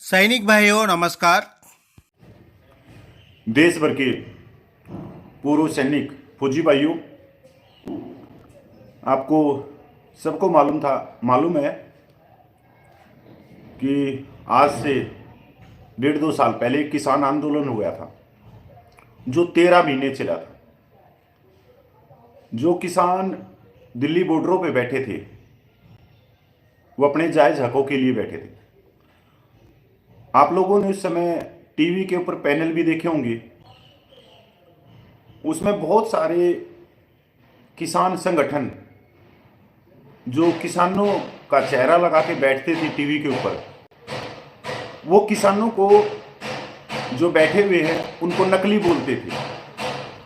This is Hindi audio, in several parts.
सैनिक भाइयों नमस्कार। देश भर के पूर्व सैनिक फौजी भाइयों, आपको सबको मालूम है कि आज से 1.5-2 साल पहले एक किसान आंदोलन हुआ था जो 13 महीने चला था। जो किसान दिल्ली बॉर्डरों पे बैठे थे वो अपने जायज हकों के लिए बैठे थे। आप लोगों ने उस समय टीवी के ऊपर पैनल भी देखे होंगे, उसमें बहुत सारे किसान संगठन जो किसानों का चेहरा लगा के बैठते थे टीवी के ऊपर, वो किसानों को जो बैठे हुए हैं उनको नकली बोलते थे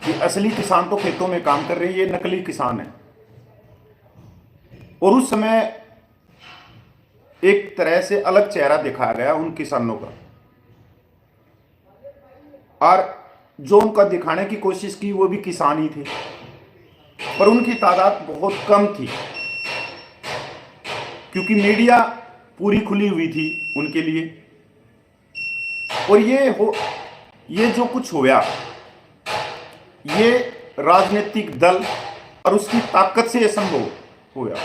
कि असली किसान तो खेतों में काम कर रहे हैं, ये नकली किसान है। और उस समय एक तरह से अलग चेहरा दिखाया गया उन किसानों का, और जो उनका दिखाने की कोशिश की वो भी किसान ही थे, पर उनकी तादाद बहुत कम थी क्योंकि मीडिया पूरी खुली हुई थी उनके लिए। और ये जो कुछ होया, ये राजनीतिक दल और उसकी ताकत से संभव होया।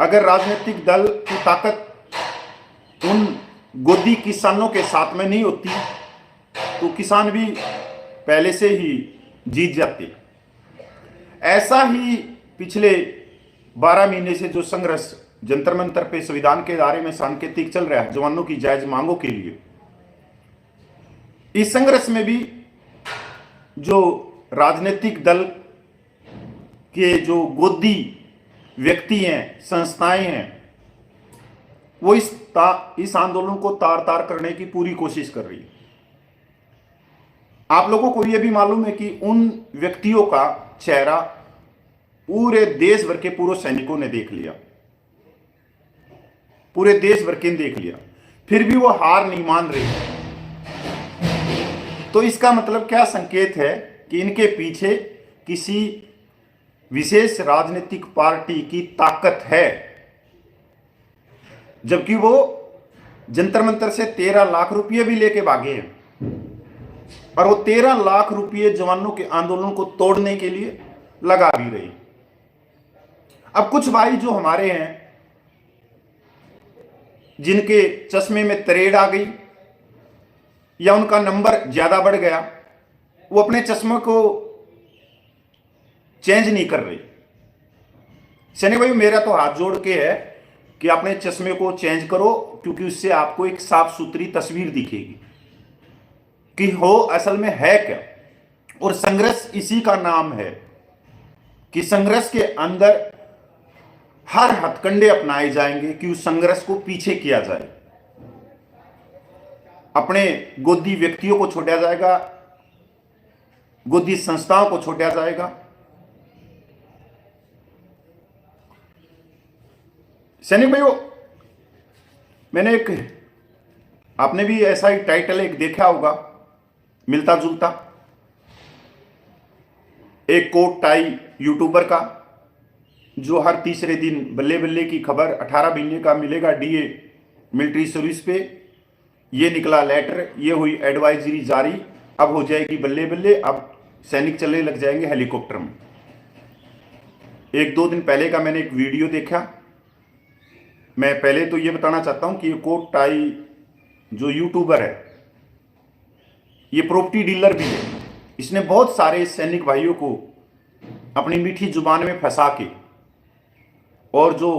अगर राजनीतिक दल की ताकत उन गोदी किसानों के साथ में नहीं होती तो किसान भी पहले से ही जीत जाते। ऐसा ही पिछले 12 महीने से जो संघर्ष जंतर मंतर पे संविधान के दायरे में सांकेतिक चल रहा है जवानों की जायज मांगों के लिए, इस संघर्ष में भी जो राजनीतिक दल के जो गोदी व्यक्ति हैं, संस्थाएं हैं, वो इस आंदोलन को तार तार करने की पूरी कोशिश कर रही है। आप लोगों को यह भी मालूम है कि उन व्यक्तियों का चेहरा पूरे देश भर के पूर्व सैनिकों ने देख लिया, पूरे देश भर के ने देख लिया, फिर भी वो हार नहीं मान रहे। तो इसका मतलब क्या संकेत है कि इनके पीछे किसी विशेष राजनीतिक पार्टी की ताकत है, जबकि वो जंतर मंतर से 13 लाख रुपये भी लेके भागे हैं, और वो 13 लाख रुपये जवानों के आंदोलन को तोड़ने के लिए लगा भी रही। अब कुछ भाई जो हमारे हैं जिनके चश्मे में तरेड़ आ गई या उनका नंबर ज्यादा बढ़ गया, वो अपने चश्मे को चेंज नहीं कर रहे। सैनिक भाई, मेरा तो हाथ जोड़ के है कि अपने चश्मे को चेंज करो, क्योंकि उससे आपको एक साफ सुथरी तस्वीर दिखेगी कि हो असल में है क्या। और संघर्ष इसी का नाम है कि संघर्ष के अंदर हर हथकंडे अपनाए जाएंगे कि उस संघर्ष को पीछे किया जाए। अपने गोदी व्यक्तियों को छोड़ा जाएगा, गोदी संस्थाओं को छोड़ा जाएगा। सैनिक भाइयों, मैंने आपने भी ऐसा ही टाइटल एक देखा होगा, मिलता जुलता, एक कोट टाई यूट्यूबर का जो हर तीसरे दिन बल्ले बल्ले की खबर 18 महीने का मिलेगा डीए मिलिट्री सर्विस पे, ये निकला लेटर, ये हुई एडवाइजरी जारी, अब हो जाएगी बल्ले बल्ले, अब सैनिक चलने लग जाएंगे हेलीकॉप्टर में। 1-2 दिन पहले का मैंने एक वीडियो देखा। मैं पहले तो ये बताना चाहता हूं कि ये कोट टाई जो यूट्यूबर है, ये प्रॉपर्टी डीलर भी है। इसने बहुत सारे सैनिक भाइयों को अपनी मीठी जुबान में फंसा के और जो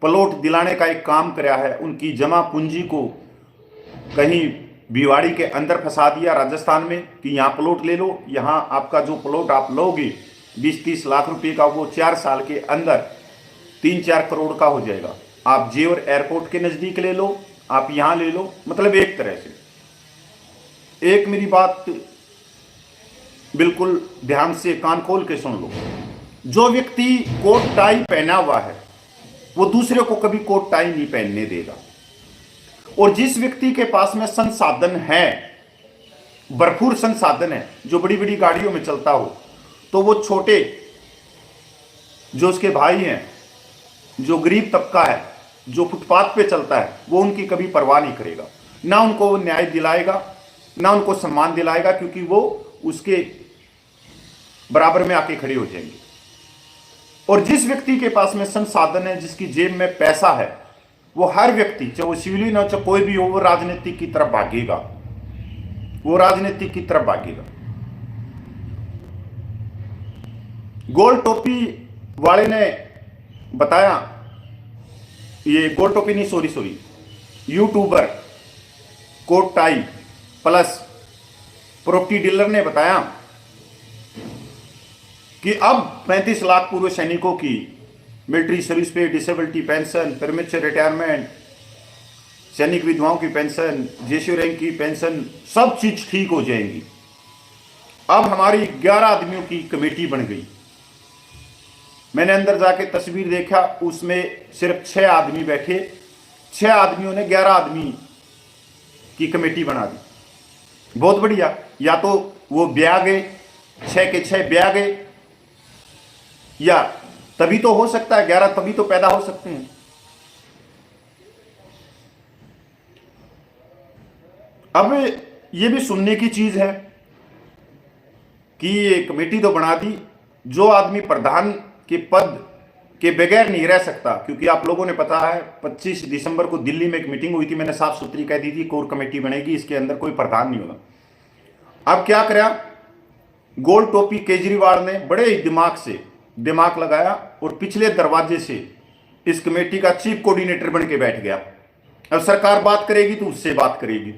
प्लॉट दिलाने का एक काम कराया है, उनकी जमा पूंजी को कहीं भिवाड़ी के अंदर फंसा दिया राजस्थान में कि यहाँ प्लॉट ले लो, यहाँ आपका जो प्लॉट आप लोगे 20-30 लाख रुपए का, वो 4 साल के अंदर 3-4 करोड़ का हो जाएगा। आप जेवर एयरपोर्ट के नज़दीक ले लो, आप यहाँ ले लो। मतलब एक तरह से, एक मेरी बात बिल्कुल ध्यान से कान खोल के सुन लो, जो व्यक्ति कोट टाई पहना हुआ है वो दूसरे को कभी कोट टाई नहीं पहनने देगा। और जिस व्यक्ति के पास में संसाधन है, भरपूर संसाधन है, जो बड़ी बड़ी गाड़ियों में चलता हो, तो वो छोटे जो उसके भाई हैं, जो गरीब तबका है, जो फुटपाथ पे चलता है वो उनकी कभी परवाह नहीं करेगा, ना उनको वो न्याय दिलाएगा, ना उनको सम्मान दिलाएगा, क्योंकि वो उसके बराबर में आके खड़े हो जाएंगे। और जिस व्यक्ति के पास में संसाधन है, जिसकी जेब में पैसा है, वो हर व्यक्ति, चाहे वो सिविलियन हो चाहे कोई भी हो, वो राजनीति की तरफ भागेगा, वो राजनीति की तरफ भागेगा। गोल टोपी वाले ने बताया, ये गोल टोपी नहीं, sorry, YouTuber coat tie plus property dealer ने बताया कि अब 35 लाख पूर्व सैनिकों की military service pay disability pension, premature retirement, सैनिक विधवाओं की पेंशन, जेसीओ रैंक की पेंशन, सब चीज ठीक हो जाएंगी। अब हमारी 11 आदमियों की कमेटी बन गई। मैंने अंदर जाके तस्वीर देखा, उसमें सिर्फ 6 आदमी बैठे, 6 आदमियों ने 11 आदमी की कमेटी बना दी। बहुत बढ़िया। या तो वो ब्याह गए, 6 के 6 ब्याह गए, या तभी तो हो सकता है 11 तभी तो पैदा हो सकते हैं। अब ये भी सुनने की चीज है कि ये कमेटी तो बना दी, जो आदमी प्रधान के पद के बगैर नहीं रह सकता, क्योंकि आप लोगों ने पता है 25 दिसंबर को दिल्ली में एक मीटिंग हुई थी, मैंने साफ सुथरी कह दी थी कोर कमेटी बनेगी, इसके अंदर कोई प्रधान नहीं होगा। अब क्या करा, गोल टोपी केजरीवाल ने बड़े ही दिमाग से दिमाग लगाया और पिछले दरवाजे से इस कमेटी का चीफ कोऑर्डिनेटर बन के बैठ गया। अब सरकार बात करेगी तो उससे बात करेगी,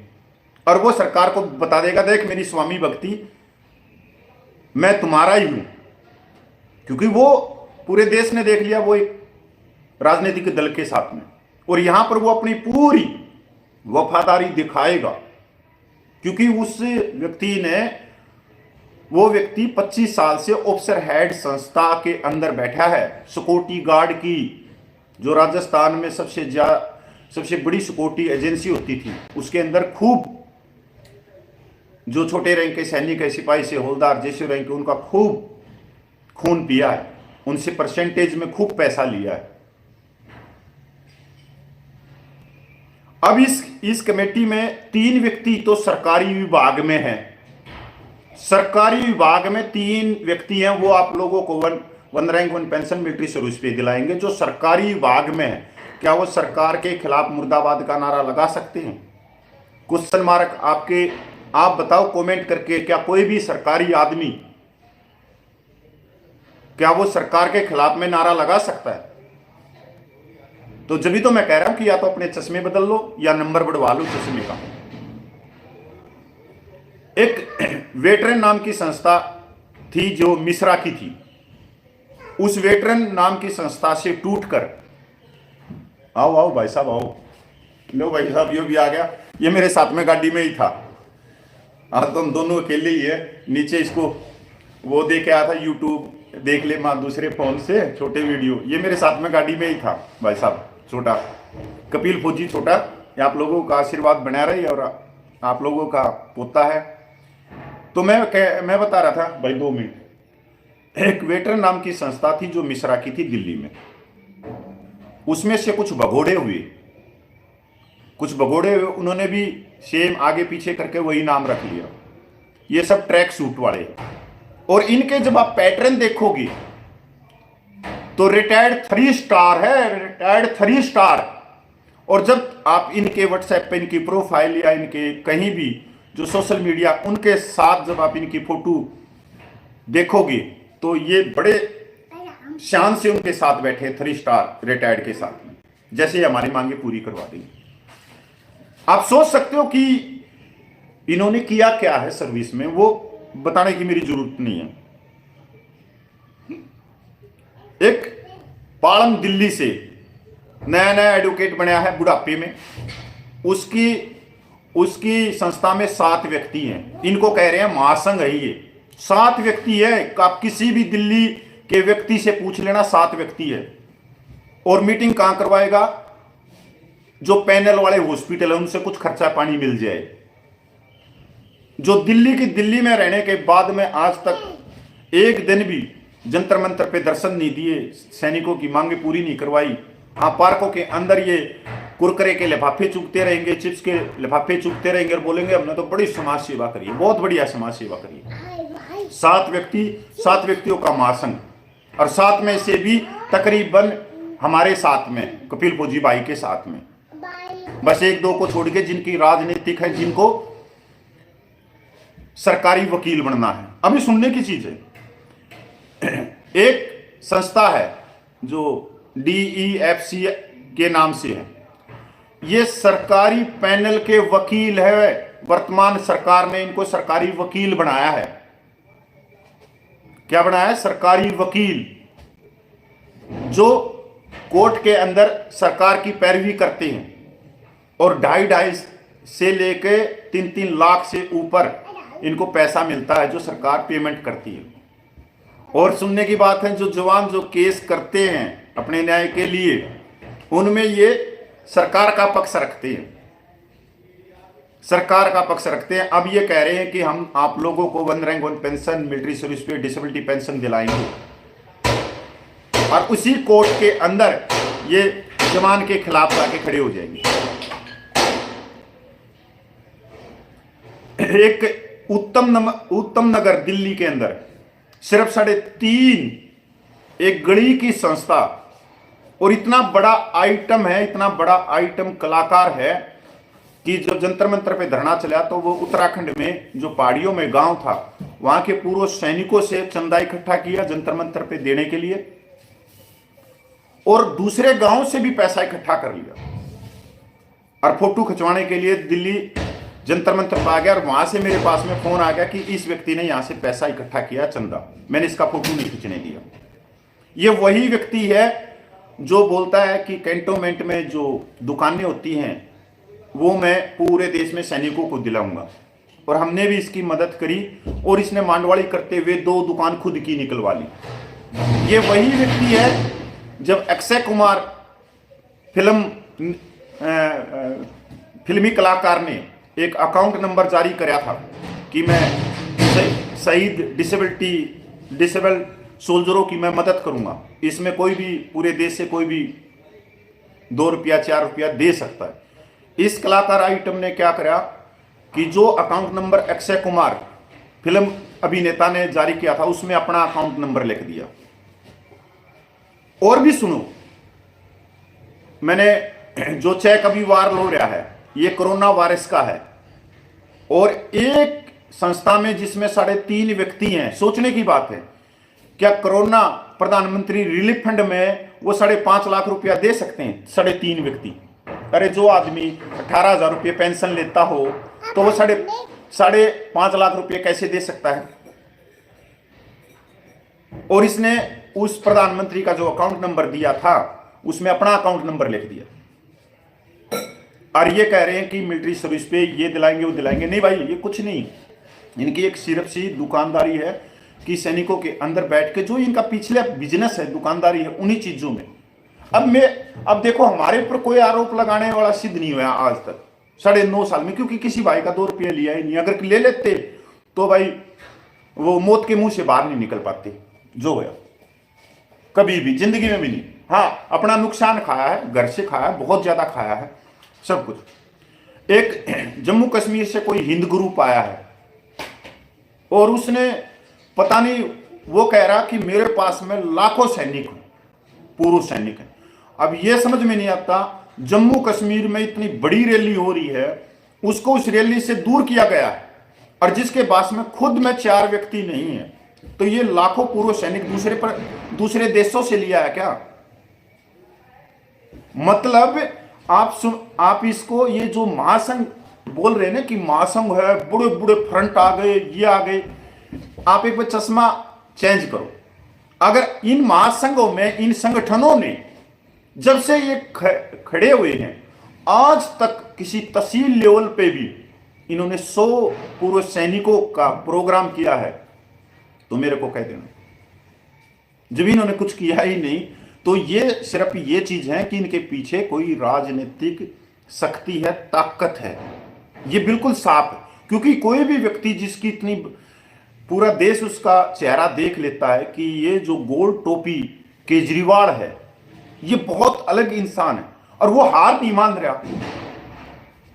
और वो सरकार को बता देगा, देख मेरी स्वामी भक्ति, मैं तुम्हारा ही हूं, क्योंकि वो पूरे देश ने देख लिया वो एक राजनीतिक दल के साथ में, और यहां पर वो अपनी पूरी वफादारी दिखाएगा, क्योंकि उस व्यक्ति ने, वो व्यक्ति 25 साल से ऑफिसर हेड संस्था के अंदर बैठा है। सिक्योरिटी गार्ड की, जो राजस्थान में सबसे बड़ी सिक्योरिटी एजेंसी होती थी, उसके अंदर खूब जो छोटे रैंक के सैनिक है, सिपाही से हवलदार, जेसीओ रैंक के, उनका खूब खून पिया है, उनसे परसेंटेज में खूब पैसा लिया है। अब इस कमेटी में 3 व्यक्ति तो सरकारी विभाग में हैं। सरकारी विभाग में 3 व्यक्ति हैं, वो आप लोगों को one rank one pension military service पे दिलाएंगे, जो सरकारी विभाग में है। क्या वो सरकार के खिलाफ मुर्दाबाद का नारा लगा सकते हैं? क्वेश्चन मार्क आप बताओ कमेंट करके, क्या कोई भी सरकारी आदमी, क्या वो सरकार के खिलाफ में नारा लगा सकता है? तो जब भी तो मैं कह रहा हूं कि या तो अपने चश्मे बदल लो या नंबर बढ़वा लो चश्मे का। एक वेटरन नाम की संस्था थी जो मिश्रा की थी, उस वेटरन नाम की संस्था से टूटकर, आओ भाई साहब आओ, लो भाई साहब ये भी आ गया, ये मेरे साथ में गाड़ी में ही था। आज तो हम दोनों अकेले ही है। नीचे इसको वो दे के आया था, यूट्यूब देख ले मां दूसरे फोन से छोटे वीडियो, ये मेरे साथ में गाड़ी में ही था भाई साहब, छोटा कपिल फौजी छोटा। ये आप लोगों का आशीर्वाद बना रही, और आप लोगों का पोता है। तो मैं बता रहा था भाई, 2 मिनट। एक वेटरन नाम की संस्था थी जो मिश्रा की थी दिल्ली में, उसमें से कुछ भगोड़े हुए, उन्होंने भी सेम आगे पीछे करके वही नाम रख लिया। ये सब ट्रैक सूट वाले, और इनके जब आप पैटर्न देखोगे तो रिटायर्ड 3 स्टार है, रिटायर्ड 3 स्टार। और जब आप इनके व्हाट्सएप पे इनकी प्रोफाइल या इनके कहीं भी जो सोशल मीडिया, उनके साथ जब आप इनकी फोटो देखोगे तो ये बड़े शान से उनके साथ बैठे 3 स्टार रिटायर्ड के साथ में, जैसे हमारी मांगे पूरी करवा देंगे। आप सोच सकते हो कि इन्होंने किया क्या है सर्विस में, वो बताने की मेरी जरूरत नहीं है। एक पालम दिल्ली से नया एडवोकेट बना है बुढ़ापे में, उसकी संस्था में 7 व्यक्ति हैं। इनको कह रहे हैं महासंघ है ये, 7 व्यक्ति है। आप किसी भी दिल्ली के व्यक्ति से पूछ लेना, 7 व्यक्ति है। और मीटिंग कहां करवाएगा? जो पैनल वाले हॉस्पिटल है उनसे कुछ खर्चा पानी मिल जाए। जो दिल्ली में रहने के बाद में आज तक एक दिन भी जंतर मंतर पे दर्शन नहीं दिए, सैनिकों की मांगे पूरी नहीं करवाई, हाँ, पार्कों के अंदर ये कुरकुरे के लिफाफे चुगते रहेंगे, चिप्स के लिफाफे चुगते रहेंगे और बोलेंगे हमने तो बड़ी समाज सेवा करी है, बहुत बढ़िया समाज सेवा करी है। 7 व्यक्तियों का महासंघ और 7 में से भी तकरीबन हमारे साथ में कपिल फौजी भाई के साथ में बस 1-2 को छोड़ के जिनकी राजनीतिक है, जिनको सरकारी वकील बनना है। अभी सुनने की चीज है, एक संस्था है जो DEFC के नाम से है, ये सरकारी पैनल के वकील है। वर्तमान सरकार ने इनको सरकारी वकील बनाया है। क्या बनाया है? सरकारी वकील, जो कोर्ट के अंदर सरकार की पैरवी करते हैं और 2.5 से लेके 3 लाख से ऊपर इनको पैसा मिलता है, जो सरकार पेमेंट करती है। और सुनने की बात है, जो जवान जो केस करते हैं अपने न्याय के लिए, उनमें ये सरकार का पक्ष रखते हैं, सरकार का पक्ष रखते हैं। अब ये कह रहे हैं कि हम आप लोगों को 1 rank 1 pension, military service pay disability pension दिलाएंगे, और उसी कोर्ट के अंदर ये जवान के खिलाफ जाके खड़े हो जाएंगे। एक उत्तम नगर दिल्ली के अंदर सिर्फ 3.5 एक गली की संस्था, और इतना बड़ा आइटम है, इतना बड़ा आइटम कलाकार है कि जब जंतर मंतर पे धरना चला तो वो उत्तराखंड में जो पहाड़ियों में गांव था, वहां के पूर्व सैनिकों से चंदा इकट्ठा किया जंतर मंतर पे देने के लिए, और दूसरे गांव से भी पैसा इकट्ठा कर लिया और फोटो खिंचवाने के लिए दिल्ली जंतर मंतर पर आ गया। और वहां से मेरे पास में फोन आ गया कि इस व्यक्ति ने यहां से पैसा इकट्ठा किया, चंदा, मैंने इसका फोटो नहीं खींचने दिया। ये वही व्यक्ति है जो बोलता है कि कैंटोनमेंट में जो दुकानें होती हैं वो मैं पूरे देश में सैनिकों को दिलाऊंगा, और हमने भी इसकी मदद करी, और इसने मांडवाड़ी करते हुए 2 दुकान खुद की निकलवा ली। ये वही व्यक्ति है जब अक्षय कुमार फिल्मी कलाकार ने एक अकाउंट नंबर जारी कराया था कि मैं शहीद डिसेबल्ड सोल्जरों की मैं मदद करूंगा, इसमें कोई भी पूरे देश से कोई भी 2 रुपया 4 रुपया दे सकता है। इस कलाकार आइटम ने क्या करा कि जो account number Akshay Kumar film अभिनेता ने जारी किया था उसमें अपना अकाउंट नंबर लिख दिया। और भी सुनो, मैंने जो चेक अभी वायरल हो रहा है ये कोरोना वायरस का है, और एक संस्था में जिसमें 3.5 व्यक्ति हैं, सोचने की बात है, क्या कोरोना प्रधानमंत्री रिलीफ फंड में वो 5.5 लाख रुपया दे सकते हैं 3.5 व्यक्ति? अरे जो आदमी 18,000 रुपये पेंशन लेता हो तो वो 5.5 लाख रुपये कैसे दे सकता है? और इसने उस प्रधानमंत्री का जो अकाउंट नंबर दिया था उसमें अपना अकाउंट नंबर लिख दिया, और ये कह रहे हैं कि मिलिट्री सर्विस पे ये दिलाएंगे वो दिलाएंगे। नहीं भाई, ये कुछ नहीं, इनकी एक सिर्फ सी दुकानदारी है कि सैनिकों के अंदर बैठ के जो इनका पिछले बिजनेस है, दुकानदारी है, उन्हीं चीजों में। अब देखो, हमारे ऊपर कोई आरोप लगाने वाला सिद्ध नहीं हुआ आज तक 9.5 साल में, क्योंकि किसी भाई का 2 रुपये लिया ही नहीं। अगर ले लेते तो भाई वो मौत के मुंह से बाहर नहीं निकल पाते, जो होया कभी भी जिंदगी में भी नहीं। हाँ, अपना नुकसान खाया है, घर से खाया है, बहुत ज्यादा खाया है, सब कुछ। एक जम्मू कश्मीर से कोई हिंद ग्रुप आया है और उसने पता नहीं, वो कह रहा कि मेरे पास में लाखों सैनिक हैं, पूर्व सैनिक हैं। अब ये समझ में नहीं आता, जम्मू कश्मीर में इतनी बड़ी रैली हो रही है, उसको उस रैली से दूर किया गया है, और जिसके पास में खुद में 4 व्यक्ति नहीं है, तो ये लाखों पूर्व सैनिक दूसरे देशों से लिया है क्या? मतलब आप इसको, ये जो महासंघ बोल रहे हैं ना कि महासंघ है, बड़े बड़े फ्रंट आ गए, ये आ गए, आप एक बार चश्मा चेंज करो। अगर इन महासंघों में, इन संगठनों ने जब से ये खड़े हुए हैं, आज तक किसी तहसील लेवल पे भी इन्होंने 100 पूर्व सैनिकों का प्रोग्राम किया है तो मेरे को कह देना। जब इन्होंने कुछ किया ही नहीं, तो ये सिर्फ ये चीज है कि इनके पीछे कोई राजनीतिक शक्ति है, ताकत है, ये बिल्कुल साफ है। क्योंकि कोई भी व्यक्ति जिसकी इतनी, पूरा देश उसका चेहरा देख लेता है कि ये जो गोल टोपी केजरीवाल है, ये बहुत अलग इंसान है। और वो हार नहीं मान रहा,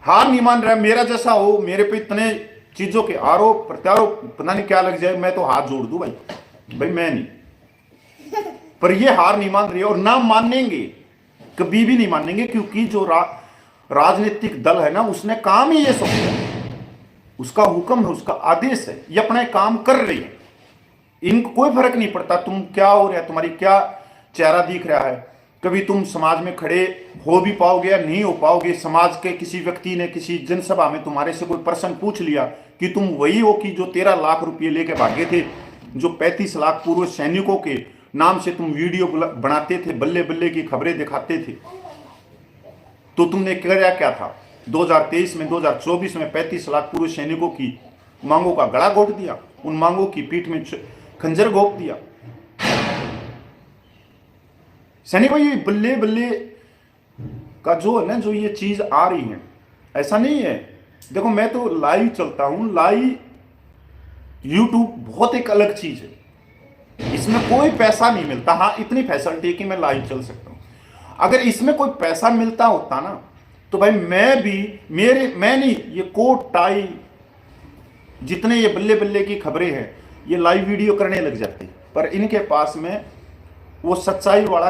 हार नहीं मान रहा। मेरा जैसा हो, मेरे पे इतने चीजों के आरोप प्रत्यारोप पता नहीं क्या लग जाए, मैं तो हाथ जोड़ दूं भाई, भाई मैं नहीं। पर ये हार नहीं मान रही और ना मानेंगे, कभी भी नहीं मानेंगे, क्योंकि जो राजनीतिक दल है ना, उसने काम ही ये सोचा, उसका हुक्म है, उसका आदेश है, ये अपना काम कर रही है। इनको कोई फर्क नहीं पड़ता तुम क्या हो रहा है, तुम्हारी क्या चेहरा दिख रहा है। कभी तुम समाज में खड़े हो भी पाओगे या नहीं हो पाओगे। समाज के किसी व्यक्ति ने किसी जनसभा में तुम्हारे से कोई प्रश्न पूछ लिया कि तुम वही हो कि जो 13 लाख रुपये लेके भागे थे, जो 35 लाख पूर्व सैनिकों के नाम से तुम वीडियो बनाते थे, बल्ले बल्ले की खबरें दिखाते थे। तो तुमने क्या था 2023 में, 2024 में 35 लाख पूर्व सैनिकों की मांगों का गला घोट दिया, उन मांगों की पीठ में खंजर घोप दिया। सैनिक भाई, बल्ले बल्ले का जो है ना, जो ये चीज आ रही है, ऐसा नहीं है। देखो मैं तो लाइव चलता हूं, लाइव यूट्यूब बहुत एक अलग चीज है, इसमें कोई पैसा नहीं मिलता। हाँ, इतनी फैसिलिटी है कि मैं लाइव चल सकता हूं। अगर इसमें कोई पैसा मिलता होता ना, तो भाई मैं नहीं, ये कोट टाई जितने ये बल्ले बल्ले की खबरें हैं, ये लाइव वीडियो करने लग जाते। पर इनके पास में वो सच्चाई वाला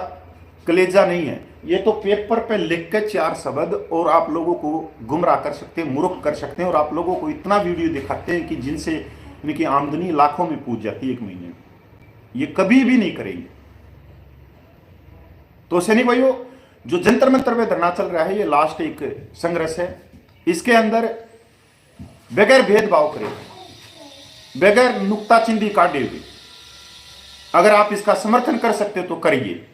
कलेजा नहीं है। ये तो पेपर पे लिख के 4 शब्द और आप लोगों को गुमराह कर सकते हैं, मूर्ख कर सकते हैं, और आप लोगों को इतना वीडियो दिखाते हैं कि जिनसे इनकी आमदनी लाखों में पूछ जाती है एक महीने में। ये कभी भी नहीं करेंगे। तो सैनिक भाइयों, जो जंतर मंतर में धरना चल रहा है, ये लास्ट एक संघर्ष है। इसके अंदर बगैर भेदभाव करे, बगैर नुक्ताचिंदी काटे हुए, अगर आप इसका समर्थन कर सकते हो तो करिए।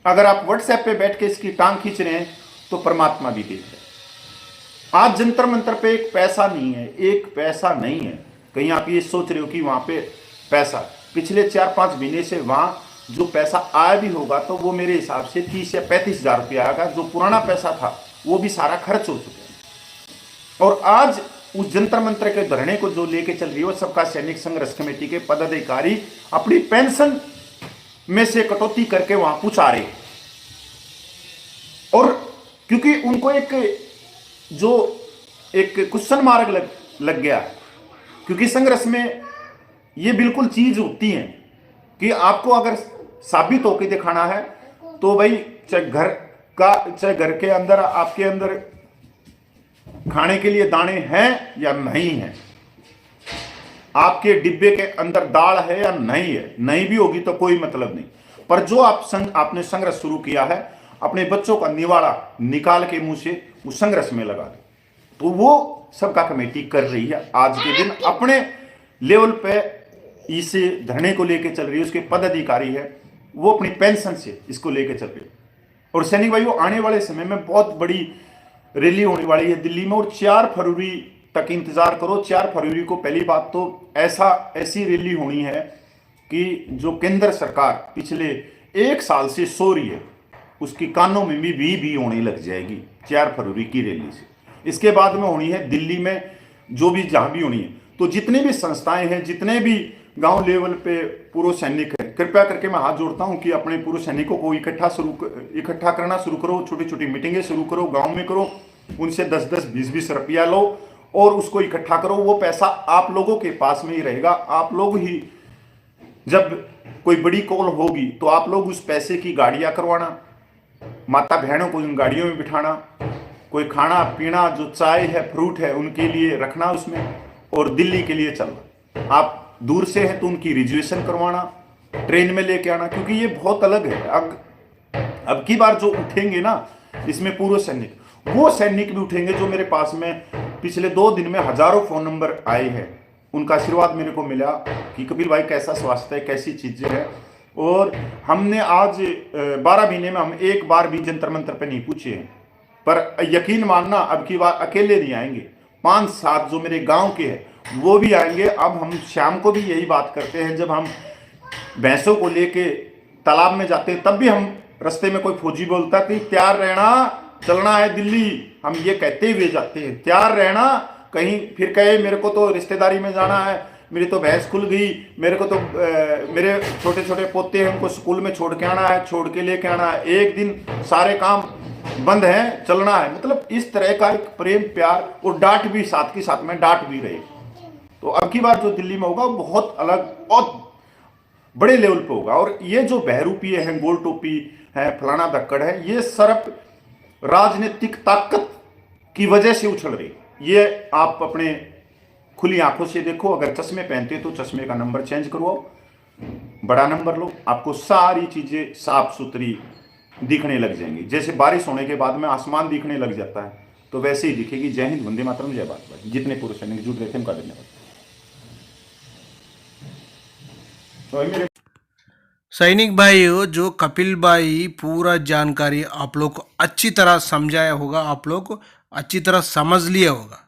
अगर आप व्हाट्सएप पे बैठ के इसकी टांग खींच रहे हैं तो परमात्मा भी देख रहे हैं। आज जंतर मंतर पे एक पैसा नहीं है, एक पैसा नहीं है। कहीं आप ये सोच रहे हो कि वहां पे पैसा, पिछले 4-5 महीने से वहां जो पैसा आया भी होगा तो वो मेरे हिसाब से 30 या 35 हजार रुपया आएगा। जो पुराना पैसा था वो भी सारा खर्च हो चुका है। और आज उस जंतर मंत्र के धरने को जो लेके चल रही है, वो सबका सैनिक संघर्ष कमेटी के पदाधिकारी अपनी पेंशन में से कटौती करके वहां पूछा रहे। और क्योंकि उनको एक क्वेश्चन मार्क लग गया, क्योंकि संघर्ष में ये बिल्कुल चीज होती है कि आपको अगर साबित होकर दिखाना है तो भाई चाहे घर के अंदर आपके अंदर खाने के लिए दाने हैं या नहीं है, आपके डिब्बे के अंदर दाल है या नहीं है, नहीं भी होगी तो कोई मतलब नहीं। पर जो आपने संघर्ष शुरू किया है, अपने बच्चों का निवाड़ा निकाल के मुंह से उस संघर्ष में लगा दे, तो वो सबका कमेटी कर रही है। आज के दिन अपने लेवल पे इसे धरने को लेके चल रही है, उसके पदाधिकारी है वो अपनी पेंशन से इसको लेके चल रही है। और सैनिक भाइयों, आने वाले समय में बहुत बड़ी रैली होने वाली है दिल्ली में, और 4 फरवरी तक इंतजार करो। 4 फरवरी को पहली बात तो ऐसी रैली होनी है कि जो केंद्र सरकार पिछले 1 साल से सो रही है, उसकी कानों में भी होने लग जाएगी 4 फरवरी की रैली से। इसके बाद में होनी है दिल्ली में, जो भी जहां भी होनी है। तो जितनी भी संस्थाएं हैं, जितने भी गांव लेवल पे पूर्व सैनिक है, कृपया करके मैं हाथ जोड़ता हूं कि अपने पूर्व सैनिकों को इकट्ठा करना शुरू करो। छोटी छोटी मीटिंगें शुरू करो, गांव में करो, उनसे 10-10, 20-20 रुपया लो और उसको इकट्ठा करो। वो पैसा आप लोगों के पास में ही रहेगा। आप लोग ही, जब कोई बड़ी कॉल होगी तो आप लोग उस पैसे की गाड़ियां करवाना, माता बहनों को उन गाड़ियों में बिठाना, कोई खाना पीना जो चाय है, फ्रूट है, उनके लिए रखना उसमें, और दिल्ली के लिए चलना। आप दूर से हैं तो उनकी रिजर्वेशन करवाना, ट्रेन में लेके आना, क्योंकि ये बहुत अलग है। अब की बार जो उठेंगे ना इसमें पूर्व सैनिक, वो सैनिक भी उठेंगे जो मेरे पास में पिछले 2 दिन में हजारों फोन नंबर आए हैं। उनका आशीर्वाद मेरे को मिला कि कपिल भाई कैसा स्वास्थ्य है, कैसी चीजें हैं। और हमने आज 12 महीने में हम एक बार भी जंतर मंतर पे नहीं पूछे हैं। पर यकीन मानना, अब की बार अकेले नहीं आएंगे, 5-7 जो मेरे गांव के हैं वो भी आएंगे। अब हम शाम को भी यही बात करते हैं, जब हम भैंसों को लेके तालाब में जाते हैं तब भी हम रास्ते में कोई फौजी बोलता कि तैयार रहना, चलना है दिल्ली, हम ये कहते हुए जाते हैं, तैयार रहना। कहीं फिर कहे मेरे को तो रिश्तेदारी में जाना है मेरी तो भैंस खुल गई, मेरे को तो मेरे छोटे छोटे पोते हैं, उनको स्कूल में छोड़ के आना है, छोड़ के लेके आना है, एक दिन सारे काम बंद हैं, चलना है। मतलब इस तरह का एक प्रेम प्यार और डांट भी साथ के साथ में डांट भी रहे। तो अब की बार जो दिल्ली में होगा वो बहुत अलग, बहुत बड़े लेवल पे होगा। और ये जो बहरूपीय हैं, गोल टोपी है, फलाना धक्कड़ है, ये सिर्फ राजनीतिक ताकत की वजह से उछल रही। ये आप अपने खुली आंखों से देखो। अगर चश्मे पहनते तो चश्मे का नंबर चेंज करवाओ, बड़ा नंबर लो, आपको सारी चीजें साफ सुथरी दिखने लग जाएंगी। जैसे बारिश होने के बाद में आसमान दिखने लग जाता है, तो वैसे ही दिखेगी। जय हिंद, वंदे मातरम, जय भारत भाई। जितने पुरुष सैनिक जुट रहे थे उनका धन्यवाद। तो मेरे सैनिक भाइयों, जो कपिल भाई पूरा जानकारी आप लोग को अच्छी तरह समझाया होगा, आप लोग को अच्छी तरह समझ लिया होगा।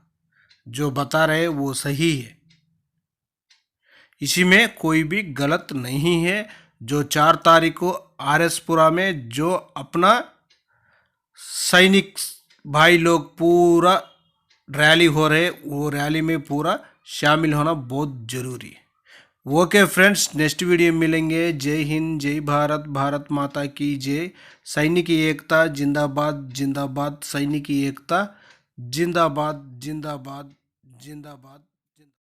जो बता रहे वो सही है, इसी में कोई भी गलत नहीं है। जो 4 तारीख को आरएसपुरा में जो अपना सैनिक भाई लोग पूरा रैली हो रहे, वो रैली में पूरा शामिल होना बहुत जरूरी है। ओके फ्रेंड्स, नेक्स्ट वीडियो में मिलेंगे। जय हिंद, जय भारत, भारत माता की जय। सैनिक की एकता जिंदाबाद जिंदाबाद, सैनिक की एकता जिंदाबाद जिंदाबाद जिंदाबाद।